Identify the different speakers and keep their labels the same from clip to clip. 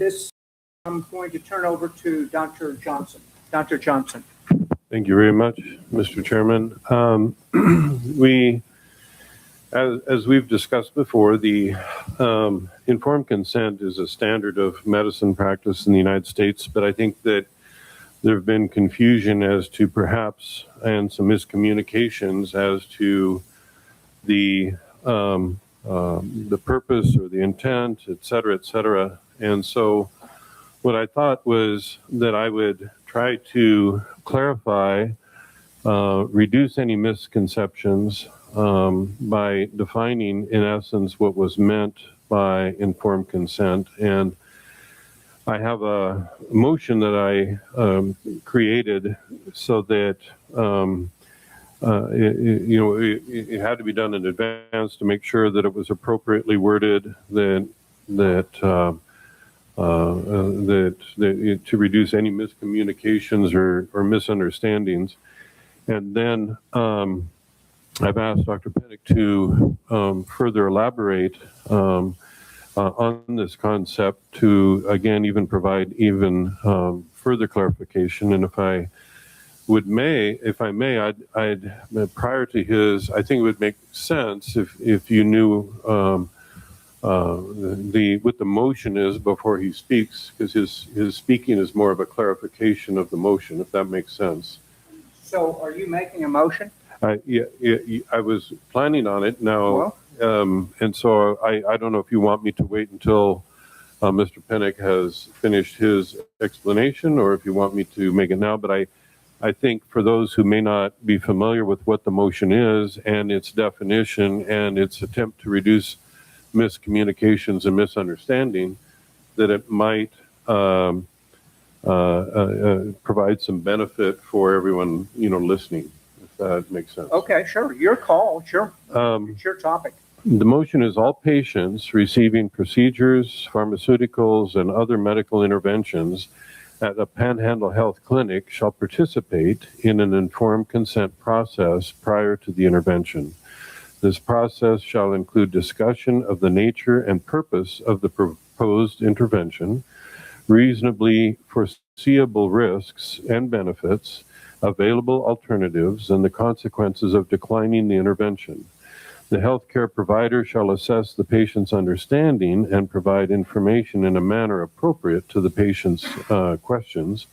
Speaker 1: this, I'm going to turn over to Dr. Johnson. Dr. Johnson.
Speaker 2: Thank you very much, Mr. Chairman. As we've discussed before, the informed consent is a standard of medicine practice in the United States, but I think that there have been confusion as to perhaps and some miscommunications as to the purpose or the intent, et cetera, et cetera. And so what I thought was that I would try to clarify, reduce any misconceptions by defining, in essence, what was meant by informed consent. And I have a motion that I created so that it had to be done in advance to make sure that it was appropriately worded, to reduce any miscommunications or misunderstandings. And then I've asked Dr. Pinnock to further elaborate on this concept to, again, even provide even further clarification. And if I may, I'd prior to his, I think it would make sense if you knew what the motion is before he speaks, because his speaking is more of a clarification of the motion, if that makes sense.
Speaker 1: So are you making a motion?
Speaker 2: Yeah, I was planning on it now, and so I don't know if you want me to wait until Mr. Pinnock has finished his explanation, or if you want me to make it now. But I think for those who may not be familiar with what the motion is and its definition and its attempt to reduce miscommunications and misunderstanding, that it might provide some benefit for everyone, listening. That makes sense.
Speaker 1: Okay, sure. Your call. Sure. It's your topic.
Speaker 2: The motion is all patients receiving procedures, pharmaceuticals, and other medical interventions at a Panhandle Health Clinic shall participate in an informed consent process prior to the intervention. This process shall include discussion of the nature and purpose of the proposed intervention, reasonably foreseeable risks and benefits, available alternatives, and the consequences of declining the intervention. The healthcare provider shall assess the patient's understanding and provide information in a manner appropriate to the patient's questions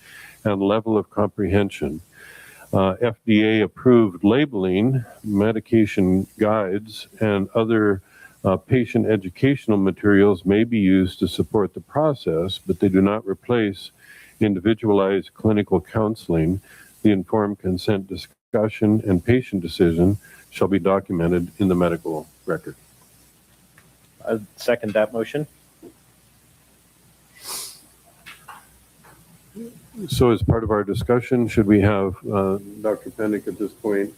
Speaker 2: and level of comprehension. FDA-approved labeling, medication guides, and other patient educational materials may be used to support the process, but they do not replace individualized clinical counseling. The informed consent discussion and patient decision shall be documented in the medical record.
Speaker 3: I second that motion.
Speaker 2: So as part of our discussion, should we have Dr. Pinnock at this point?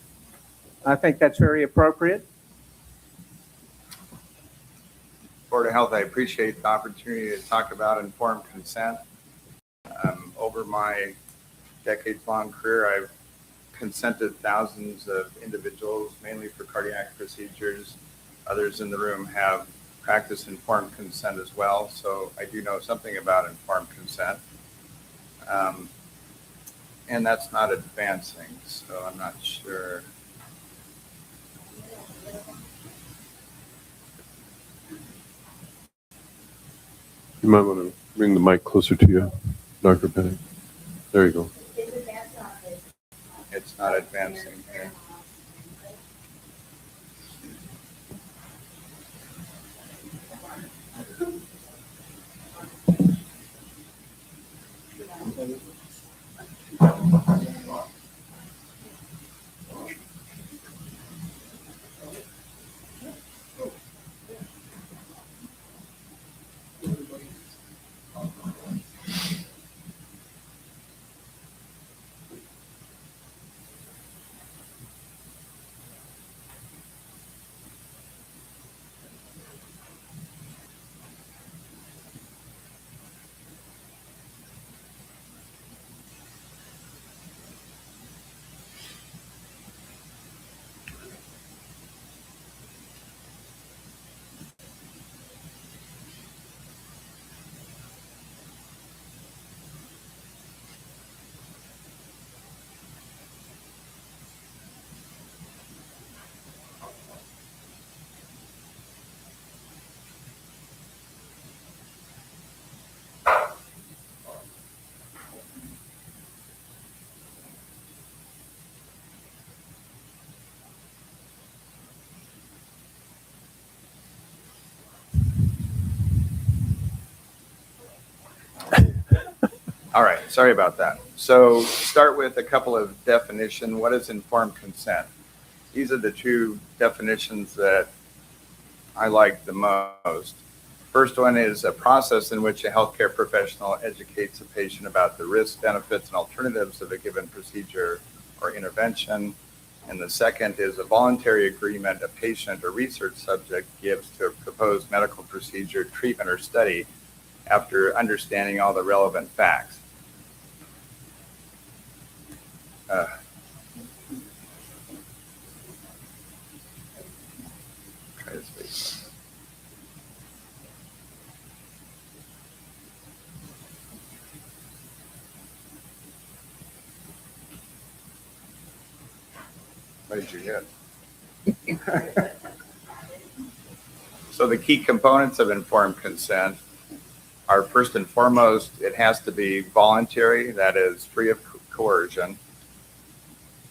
Speaker 1: I think that's very appropriate.
Speaker 4: Board of Health, I appreciate the opportunity to talk about informed consent. Over my decades-long career, I've consented thousands of individuals, mainly for cardiac procedures. Others in the room have practiced informed consent as well, so I do know something about informed consent. And that's not advancing, so I'm not sure.
Speaker 2: You might want to bring the mic closer to you, Dr. Pinnock. There you go.
Speaker 4: It's not advancing here. All right, sorry about that. So start with a couple of definitions. What is informed consent? These are the two definitions that I like the most. First one is a process in which a healthcare professional educates a patient about the risks, benefits, and alternatives of a given procedure or intervention. And the second is a voluntary agreement a patient or research subject gives to a proposed medical procedure, treatment, or study after understanding all the relevant facts. Try to space. What did you hit? So the key components of informed consent are, first and foremost, it has to be voluntary, that is free of coercion.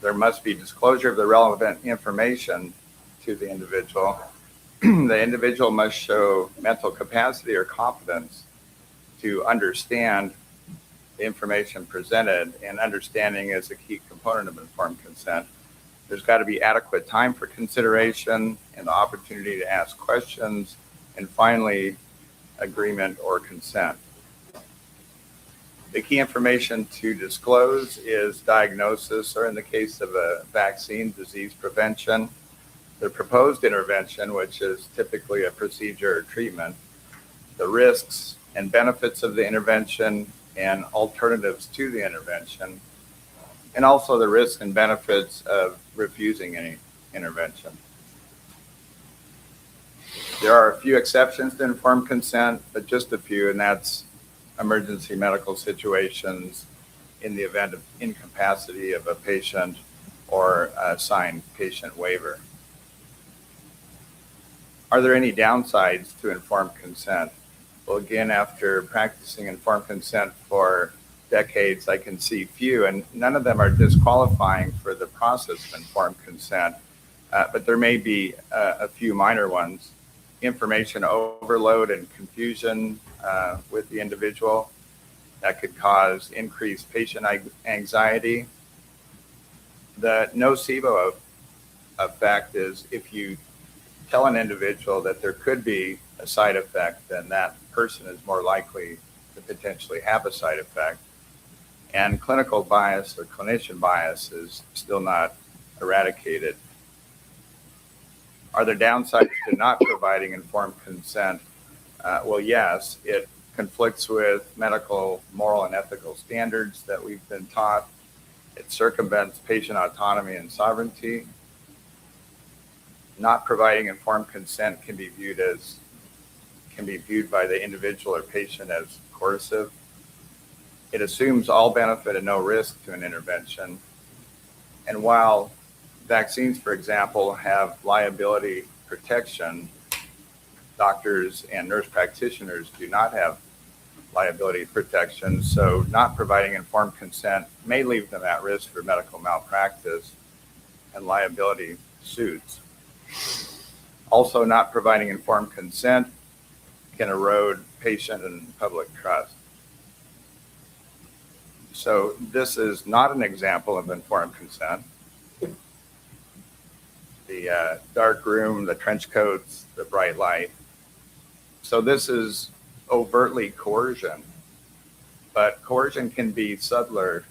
Speaker 4: There must be disclosure of the relevant information to the individual. The individual must show mental capacity or competence to understand the information presented, and understanding is a key component of informed consent. There's got to be adequate time for consideration and the opportunity to ask questions, and finally, agreement or consent. The key information to disclose is diagnosis, or in the case of a vaccine, disease prevention, the proposed intervention, which is typically a procedure or treatment, the risks and benefits of the intervention and alternatives to the intervention, and also the risks and benefits of refusing any intervention. There are a few exceptions to informed consent, but just a few, and that's emergency medical situations in the event of incapacity of a patient or a signed patient waiver. Are there any downsides to informed consent? Well, again, after practicing informed consent for decades, I can see few, and none of them are disqualifying for the process of informed consent, but there may be a few minor ones. Information overload and confusion with the individual that could cause increased patient anxiety. The nocebo effect is if you tell an individual that there could be a side effect, then that person is more likely to potentially have a side effect. And clinical bias or clinician bias is still not eradicated. Are there downsides to not providing informed consent? Well, yes, it conflicts with medical, moral, and ethical standards that we've been taught. It circumvents patient autonomy and sovereignty. Not providing informed consent can be viewed by the individual or patient as coercive. It assumes all benefit and no risk to an intervention. And while vaccines, for example, have liability protection, doctors and nurse practitioners do not have liability protection. So not providing informed consent may leave them at risk for medical malpractice and liability suits. Also, not providing informed consent can erode patient and public trust. So this is not an example of informed consent. The dark room, the trench coats, the bright light. So this is overtly coercion, but coercion can be subtler,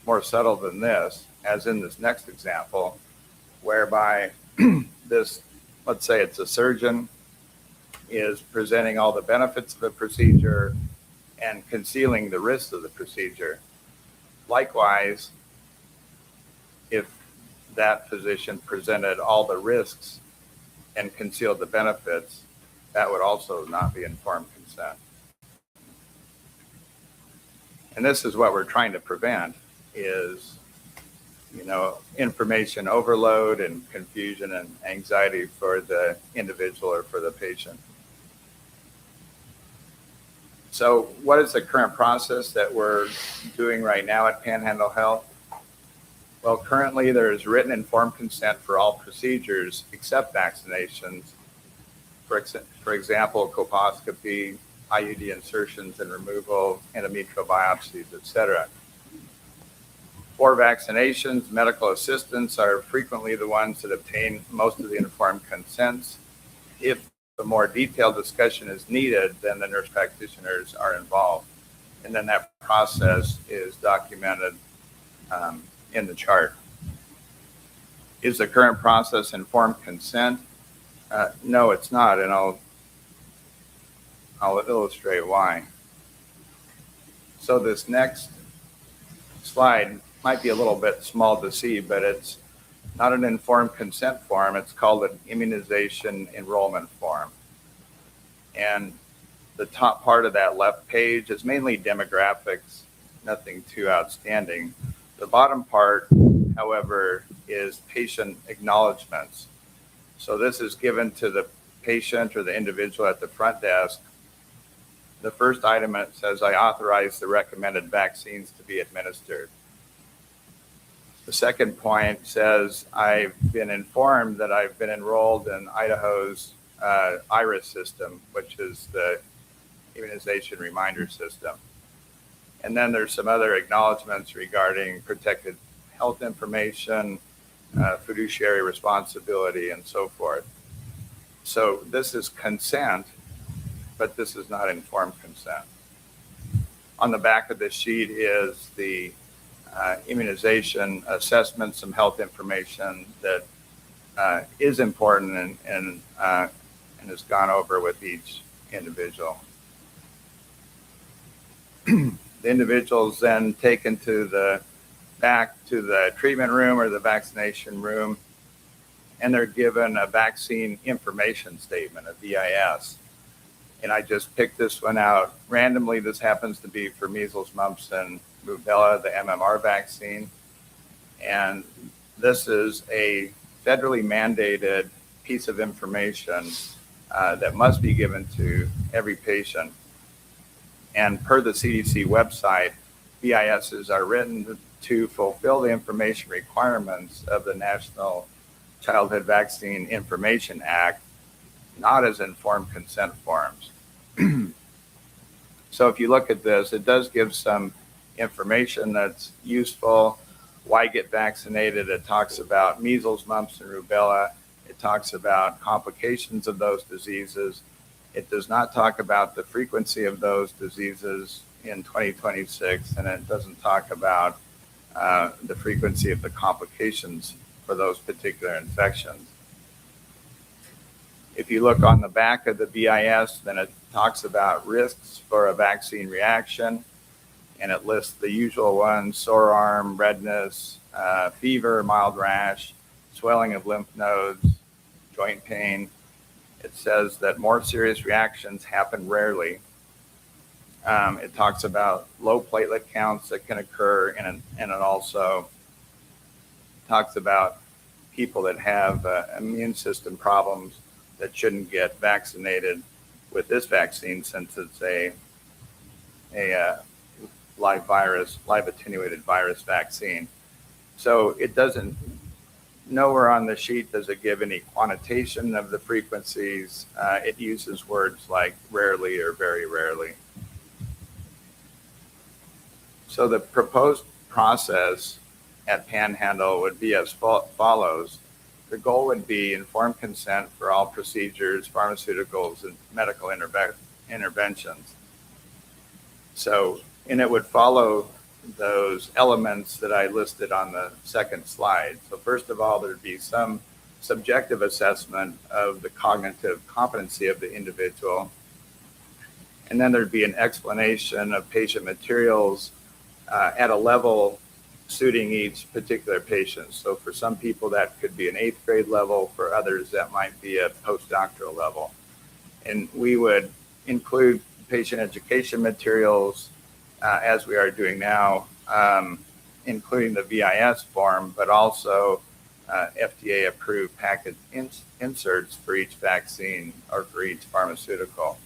Speaker 4: more subtle than this, as in this next example, whereby this, let's say it's a surgeon, is presenting all the benefits of the procedure and concealing the risks of the procedure. Likewise, if that physician presented all the risks and concealed the benefits, that would also not be informed consent. And this is what we're trying to prevent is, information overload and confusion and anxiety for the individual or for the patient. So what is the current process that we're doing right now at Panhandle Health? Well, currently there is written informed consent for all procedures except vaccinations. For example, colposcopy, IUD insertions and removal, endometrial biopsies, etc. For vaccinations, medical assistants are frequently the ones that obtain most of the informed consents. If a more detailed discussion is needed, then the nurse practitioners are involved. And then that process is documented in the chart. Is the current process informed consent? No, it's not, and I'll illustrate why. So this next slide might be a little bit small to see, but it's not an informed consent form. It's called an immunization enrollment form. And the top part of that left page is mainly demographics, nothing too outstanding. The bottom part, however, is patient acknowledgments. So this is given to the patient or the individual at the front desk. The first item, it says, I authorize the recommended vaccines to be administered. The second point says, I've been informed that I've been enrolled in Idaho's IRIS system, which is the immunization reminder system. And then there's some other acknowledgments regarding protected health information, fiduciary responsibility, and so forth. So this is consent, but this is not informed consent. On the back of this sheet is the immunization assessment, some health information that is important and is gone over with each individual. The individual's then taken back to the treatment room or the vaccination room, and they're given a vaccine information statement, a VIS. And I just picked this one out randomly. This happens to be for measles, mumps, and rubella, the MMR vaccine. And this is a federally mandated piece of information that must be given to every patient. And per the CDC website, VISs are written to fulfill the information requirements of the National Childhood Vaccine Information Act, not as informed consent forms. So if you look at this, it does give some information that's useful. Why get vaccinated? It talks about measles, mumps, and rubella. It talks about complications of those diseases. It does not talk about the frequency of those diseases in 2026, and it doesn't talk about the frequency of the complications for those particular infections. If you look on the back of the VIS, then it talks about risks for a vaccine reaction, and it lists the usual ones: sore arm, redness, fever, mild rash, swelling of lymph nodes, joint pain. It says that more serious reactions happen rarely. It talks about low platelet counts that can occur, and it also talks about people that have immune system problems that shouldn't get vaccinated with this vaccine, since it's a live attenuated virus vaccine. So it doesn't, nowhere on the sheet does it give any quantitation of the frequencies. It uses words like rarely or very rarely. So the proposed process at Panhandle would be as follows. The goal would be informed consent for all procedures, pharmaceuticals, and medical interventions. So, and it would follow those elements that I listed on the second slide. So first of all, there'd be some subjective assessment of the cognitive competency of the individual. And then there'd be an explanation of patient materials at a level suiting each particular patient. So for some people that could be an 8th grade level, for others that might be a postdoctoral level. And we would include patient education materials as we are doing now, including the VIS form, but also FDA approved package inserts for each vaccine or for each pharmaceutical.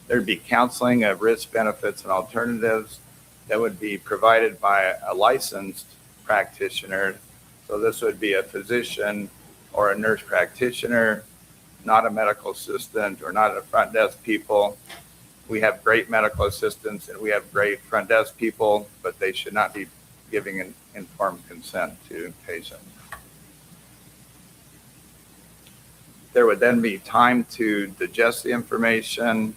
Speaker 4: There'd be counseling of risk, benefits, and alternatives that would be provided by a licensed practitioner. So this would be a physician or a nurse practitioner not a medical assistant or not a front desk people. We have great medical assistants and we have great front desk people, but they should not be giving an informed consent to patients. There would then be time to digest the information,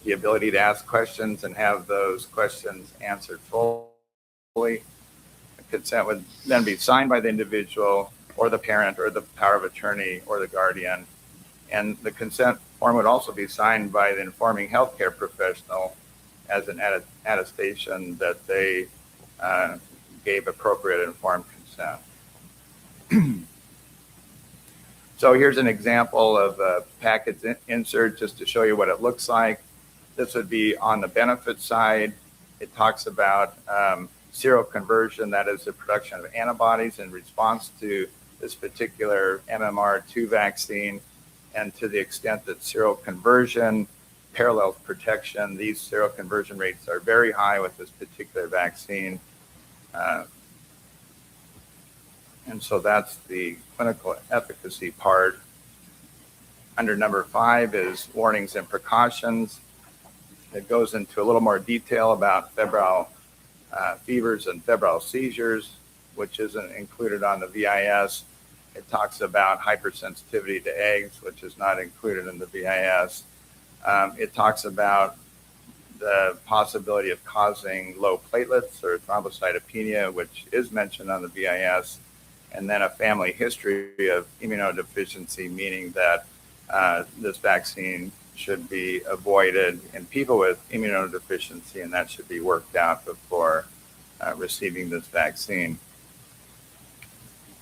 Speaker 4: the ability to ask questions and have those questions answered fully. Consent would then be signed by the individual or the parent or the power of attorney or the guardian. And the consent form would also be signed by the informing healthcare professional as an attestation that they gave appropriate informed consent. So here's an example of a package insert just to show you what it looks like. This would be on the benefit side. It talks about seroconversion, that is the production of antibodies in response to this particular MMR2 vaccine. And to the extent that seroconversion parallels protection, these seroconversion rates are very high with this particular vaccine. And so that's the clinical efficacy part. Under number 5 is warnings and precautions. It goes into a little more detail about febrile fevers and febrile seizures, which isn't included on the VIS. It talks about hypersensitivity to eggs, which is not included in the VIS. It talks about the possibility of causing low platelets or thrombocytopenia, which is mentioned on the VIS. And then a family history of immunodeficiency, meaning that this vaccine should be avoided in people with immunodeficiency, and that should be worked out before receiving this vaccine.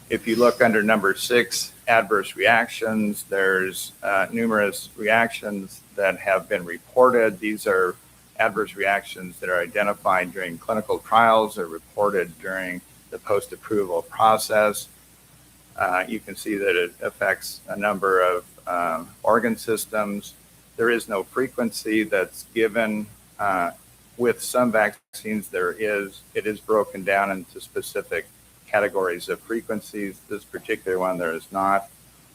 Speaker 4: If you look under number 6, adverse reactions, there's numerous reactions that have been reported. These are adverse reactions that are identified during clinical trials or reported during the post-approval process. You can see that it affects a number of organ systems. There is no frequency that's given. With some vaccines, it is broken down into specific categories of frequencies. This particular one, there is not.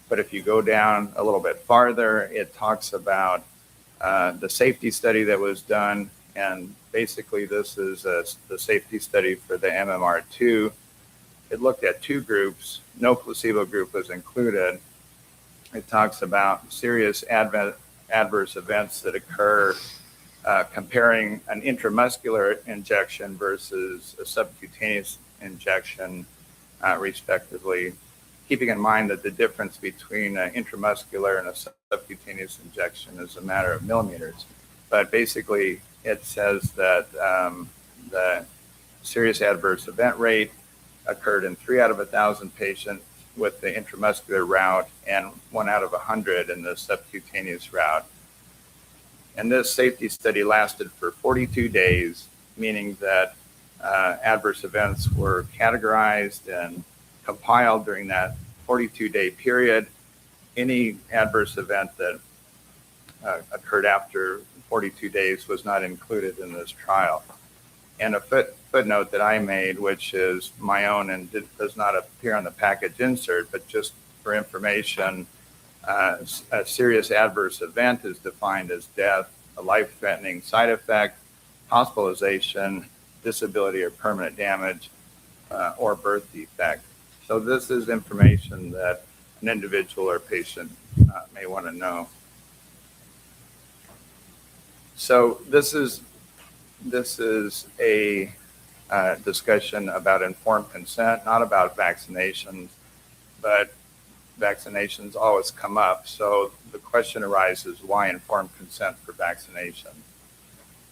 Speaker 4: But if you go down a little bit farther, it talks about the safety study that was done. And basically, this is the safety study for the MMR2. It looked at 2 groups. No placebo group was included. It talks about serious adverse events that occur comparing an intramuscular injection versus a subcutaneous injection, respectively, keeping in mind that the difference between an intramuscular and a subcutaneous injection is a matter of millimeters. But basically, it says that the serious adverse event rate occurred in 3 out of 1,000 patients with the intramuscular route and 1 out of 100 in the subcutaneous route. And this safety study lasted for 42 days, meaning that adverse events were categorized and compiled during that 42-day period. Any adverse event that occurred after 42 days was not included in this trial. And a footnote that I made, which is my own and does not appear on the package insert, but just for information, a serious adverse event is defined as death, a life-threatening side effect, hospitalization, disability or permanent damage, or birth defect. So this is information that an individual or patient may want to know. So this is a discussion about informed consent, not about vaccinations, but vaccinations always come up. So the question arises, why informed consent for vaccination?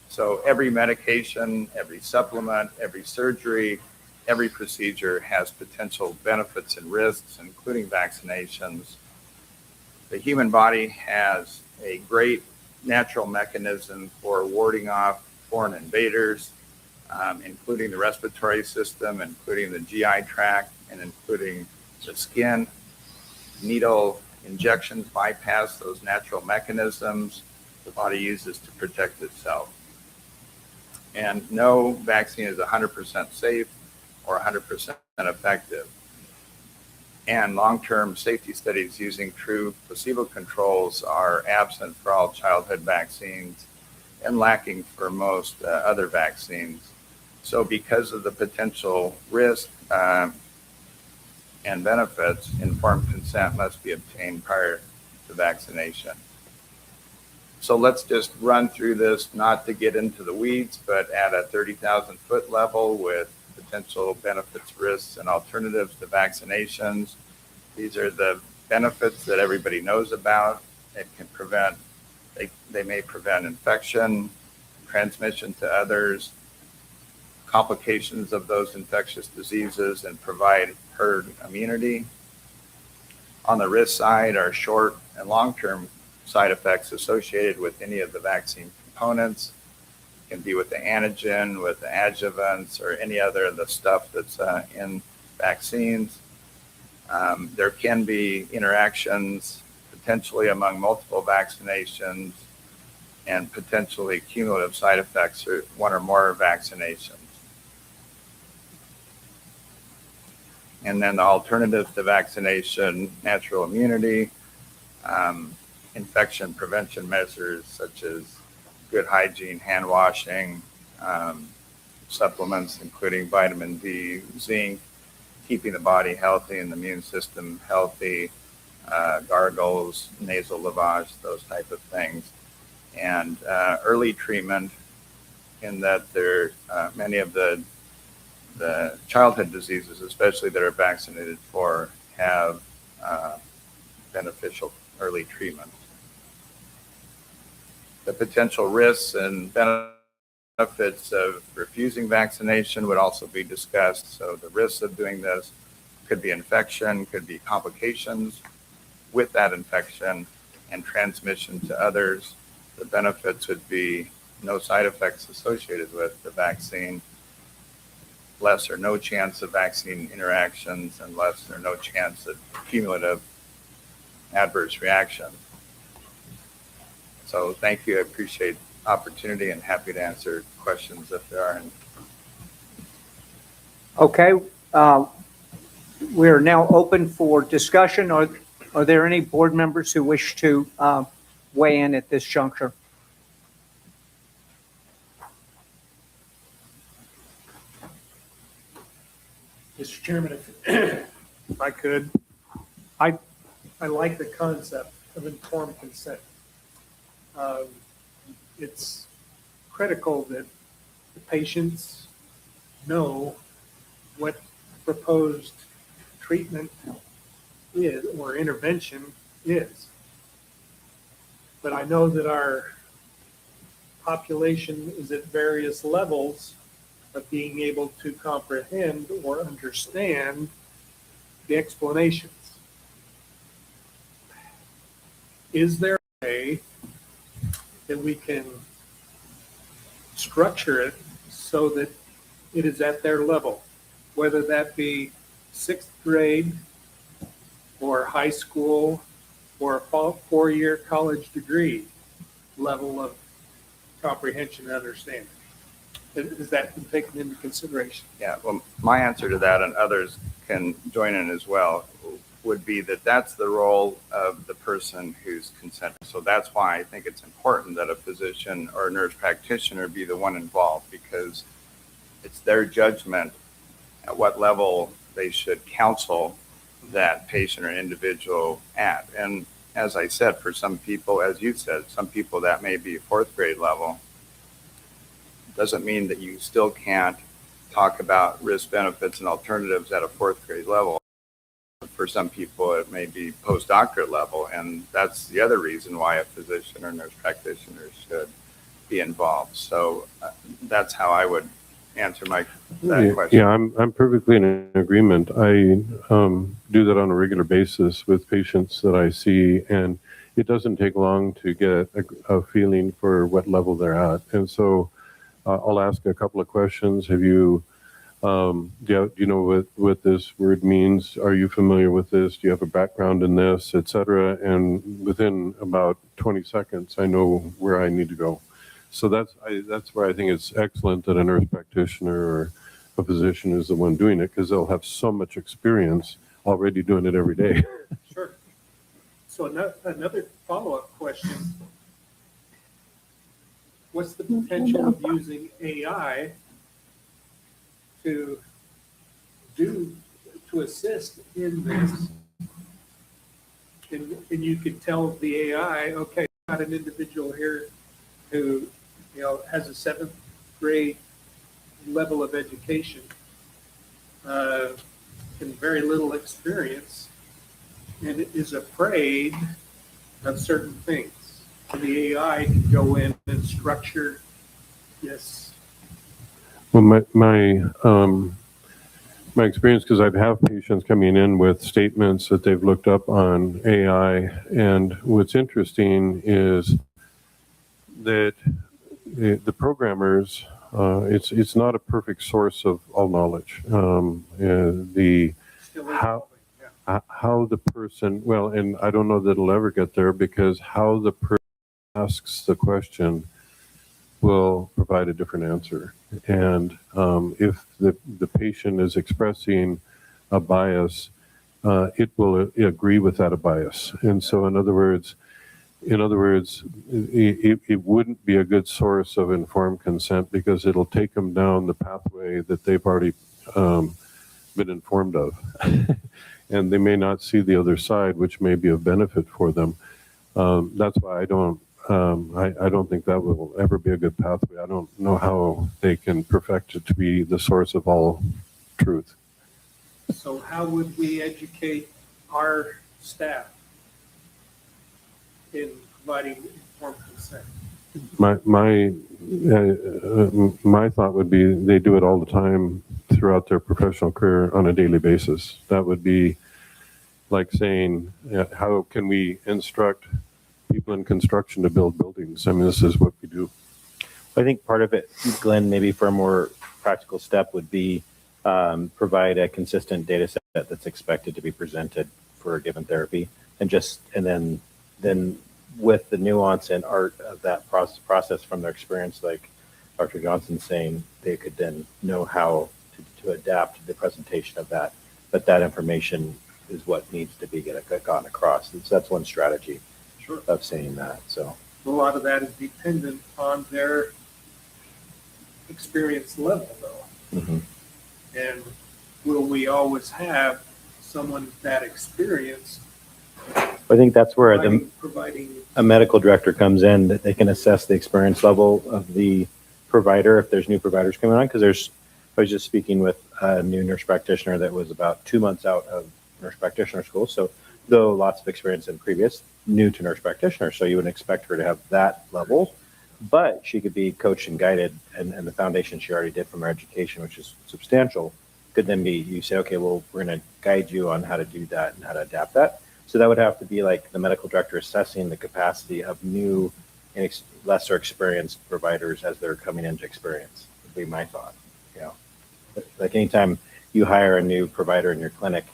Speaker 4: So every medication, every supplement, every surgery, every procedure has potential benefits and risks, including vaccinations. The human body has a great natural mechanism for warding off foreign invaders, including the respiratory system, including the GI tract, and including the skin. Needle injections bypass those natural mechanisms the body uses to protect itself. And no vaccine is 100% safe or 100% effective. and long-term safety studies using true placebo controls are absent for all childhood vaccines and lacking for most other vaccines. So because of the potential risk and benefits, informed consent must be obtained prior to vaccination. So let's just run through this, not to get into the weeds, but at a 30,000 foot level with potential benefits, risks, and alternatives to vaccinations. These are the benefits that everybody knows about. It can prevent, they may prevent infection, transmission to others, complications of those infectious diseases, and provide herd immunity. On the risk side are short and long-term side effects associated with any of the vaccine components. It can be with the antigen, with the adjuvants, or any other of the stuff that's in vaccines. There can be interactions potentially among multiple vaccinations and potentially cumulative side effects or one or more vaccinations. And then the alternatives to vaccination, natural immunity, infection prevention measures such as good hygiene, hand washing, supplements including vitamin D, zinc, keeping the body healthy and the immune system healthy, gargles, nasal lavage, those type of things. And early treatment in that there many of the childhood diseases, especially that are vaccinated for, have beneficial early treatment. The potential risks and benefits of refusing vaccination would also be discussed. So the risks of doing this could be infection, could be complications with that infection and transmission to others. The benefits would be no side effects associated with the vaccine, less or no chance of vaccine interactions, and less or no chance of cumulative adverse reaction. So thank you. I appreciate the opportunity and happy to answer questions if there are any.
Speaker 1: Okay, we are now open for discussion. Are there any board members who wish to weigh in at this juncture?
Speaker 5: Mr. Chairman, if I could, I like the concept of informed consent. It's critical that the patients know what proposed treatment is or intervention is. But I know that our population is at various levels of being able to comprehend or understand the explanations. Is there a way that we can structure it so that it is at their level, whether that be 6th grade or high school or a 4-year college degree level of comprehension and understanding? Is that been taken into consideration?
Speaker 4: Yeah, well, my answer to that, and others can join in as well, would be that that's the role of the person who's consenting. So that's why I think it's important that a physician or a nurse practitioner be the one involved, because it's their judgment at what level they should counsel that patient or individual at. And as I said, for some people, as you said, some people that may be 4th grade level, doesn't mean that you still can't talk about risk, benefits, and alternatives at a 4th grade level. For some people, it may be postdoctorate level, and that's the other reason why a physician or nurse practitioner should be involved. So that's how I would answer that question.
Speaker 2: Yeah, I'm perfectly in agreement. I do that on a regular basis with patients that I see, and it doesn't take long to get a feeling for what level they're at. And so I'll ask a couple of questions. Have you, do you know what this word means? Are you familiar with this? Do you have a background in this, et cetera? And within about 20 seconds, I know where I need to go. So that's where I think it's excellent that a nurse practitioner or a physician is the one doing it, because they'll have so much experience already doing it every day.
Speaker 5: Sure. So another follow-up question. What's the potential of using AI to assist in this? And you could tell the AI, okay, got an individual here who, has a 7th grade level of education, and very little experience, and is afraid of certain things. And the AI can go in and structure this.
Speaker 2: Well, my experience, because I've had patients coming in with statements that they've looked up on AI, and what's interesting is that the programmers, it's not a perfect source of all knowledge.
Speaker 5: Still
Speaker 2: How-
Speaker 5: yeah.
Speaker 2: How the person, well, and I don't know that it'll ever get there, because how the person asks the question will provide a different answer. And if the patient is expressing a bias, it will agree with that bias. And so, in other words, it wouldn't be a good source of informed consent, because it'll take them down the pathway that they've already been informed of. And they may not see the other side, which may be of benefit for them. That's why I don't think that will ever be a good pathway. I don't know how they can perfect it to be the source of all truth.
Speaker 5: So how would we educate our staff in providing informed consent?
Speaker 2: My thought would be they do it all the time throughout their professional career on a daily basis. That would be like saying, how can we instruct people in construction to build buildings? I mean, this is what we do.
Speaker 3: I think part of it, Glenn, maybe for a more practical step would be provide a consistent data set that's expected to be presented for a given therapy, and then with the nuance and art of that process from their experience, like Dr. Johnson's saying, they could then know how to adapt the presentation of that. But that information is what needs to be gotten across. And so that's one strategy of saying that. So
Speaker 5: A lot of that is dependent on their experience level, though.
Speaker 3: mm-hmm.
Speaker 5: And will we always have someone that experienced
Speaker 3: I think that's where
Speaker 5: providing
Speaker 3: a medical director comes in, that they can assess the experience level of the provider if there's new providers coming on. Because I was just speaking with a new nurse practitioner that was about 2 months out of nurse practitioner school. So though lots of experience in previous, new to nurse practitioner. So you would expect her to have that level, but she could be coached and guided, and the foundation she already did from her education, which is substantial, could then be, you say, okay, well, we're going to guide you on how to do that and how to adapt that. So that would have to be like the medical director assessing the capacity of new and lesser experienced providers as they're coming into experience, would be my thought. Like anytime you hire a new provider in your clinic,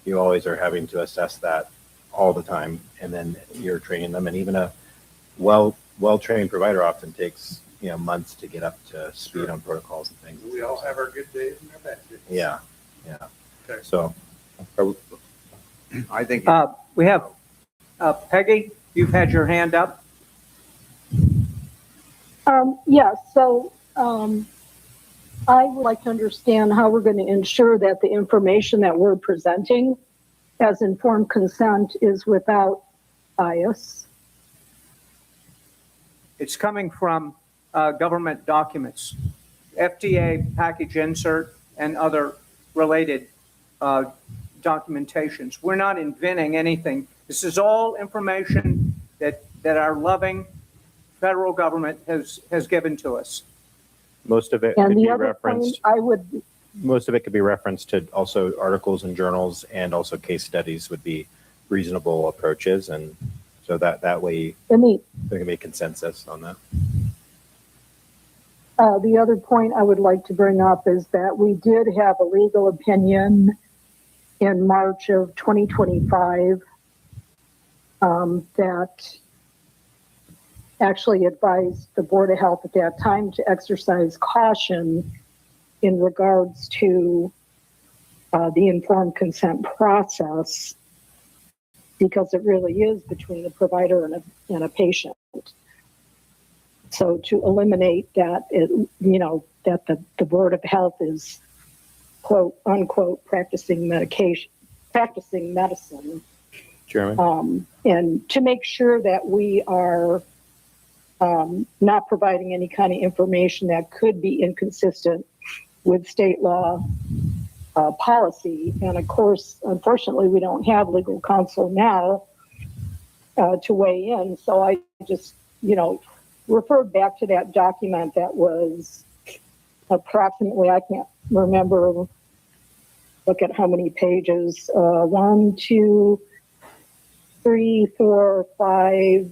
Speaker 3: you always are having to assess that all the time, and then you're training them. And even a well-trained provider often takes months to get up to speed on protocols and things.
Speaker 5: we all have our good days and our bad days.
Speaker 3: Yeah.
Speaker 5: Okay.
Speaker 3: So
Speaker 4: I think
Speaker 1: We have Peggy, you've had your hand up.
Speaker 6: Yes, so I would like to understand how we're going to ensure that the information that we're presenting as informed consent is without bias.
Speaker 1: It's coming from government documents, FDA package insert, and other related documentations. We're not inventing anything. This is all information that our loving federal government has given to us.
Speaker 3: most of it
Speaker 6: And
Speaker 3: could be
Speaker 6: the other point
Speaker 3: referenced.
Speaker 6: I would,
Speaker 3: Most of it could be referenced to also articles and journals, and also case studies would be reasonable approaches. And so that way there can be a consensus on that.
Speaker 6: the other point I would like to bring up is that we did have a legal opinion in March of 2025 that actually advised the Board of Health at that time to exercise caution in regards to the informed consent process, because it really is between a provider and a patient. So to eliminate that, that the Board of Health is quote unquote practicing medicine,
Speaker 3: Chairman.
Speaker 6: and to make sure that we are not providing any kind of information that could be inconsistent with state law policy. And of course, unfortunately, we don't have legal counsel now to weigh in. So I just, referred back to that document that was approximately, I can't remember, look at how many pages, 1, 2, 3, 4, 5,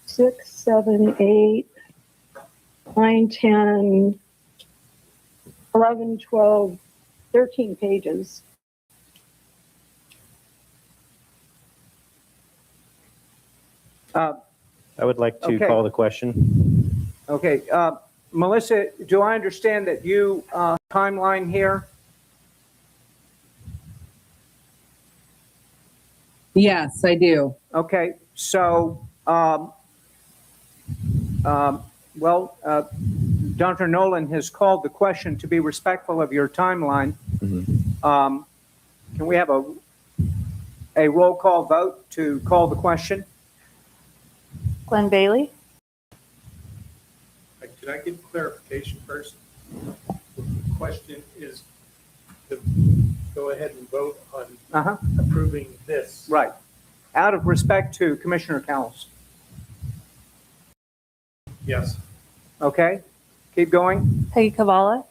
Speaker 6: 6, 7, 8, 9, 10, 11, 12, 13 pages.
Speaker 3: I would like to
Speaker 1: Okay.
Speaker 3: call the question.
Speaker 1: Okay, Melissa, do I understand that you, timeline here?
Speaker 7: Yes, I do.
Speaker 1: Okay, so, Dr. Nolan has called the question to be respectful of your timeline. Can we have a roll call vote to call the question?
Speaker 8: Glenn Bailey?
Speaker 5: Can I get clarification first? The question is to go ahead and vote on
Speaker 1: Uh-huh,
Speaker 5: approving this.
Speaker 1: right. Out of respect to Commissioner Cowles.
Speaker 5: Yes.
Speaker 1: Okay, keep going.
Speaker 8: Peggy Cuvala?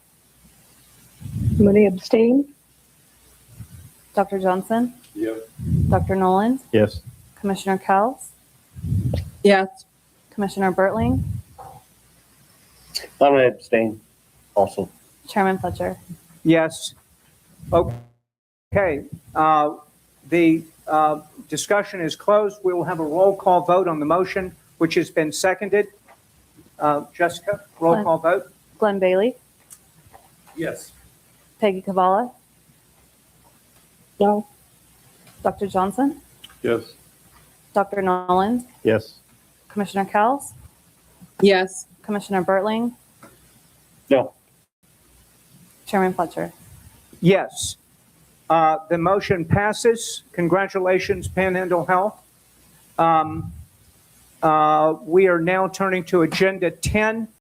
Speaker 6: I'm going to abstain.
Speaker 8: Dr. Johnson?
Speaker 2: Yep.
Speaker 8: Dr. Nolan?
Speaker 3: Yes.
Speaker 8: Commissioner Kells?
Speaker 7: Yes.
Speaker 8: Commissioner Bertling?
Speaker 9: I'm going to abstain also.
Speaker 8: Chairman Fletcher?
Speaker 1: Yes. Okay, the discussion is closed. We will have a roll call vote on the motion, which has been seconded. Jessica, roll call vote?
Speaker 8: Glenn Bailey?
Speaker 5: Yes.
Speaker 8: Peggy Cuvala?
Speaker 6: No.
Speaker 8: Dr. Johnson?
Speaker 2: Yes.
Speaker 8: Dr. Nolan?
Speaker 3: Yes.
Speaker 8: Commissioner Kells?
Speaker 7: Yes.
Speaker 8: Commissioner Bertling?
Speaker 9: No.
Speaker 8: Chairman Fletcher?
Speaker 1: Yes. The motion passes. Congratulations, Panhandle Health. We are now turning to Agenda 10,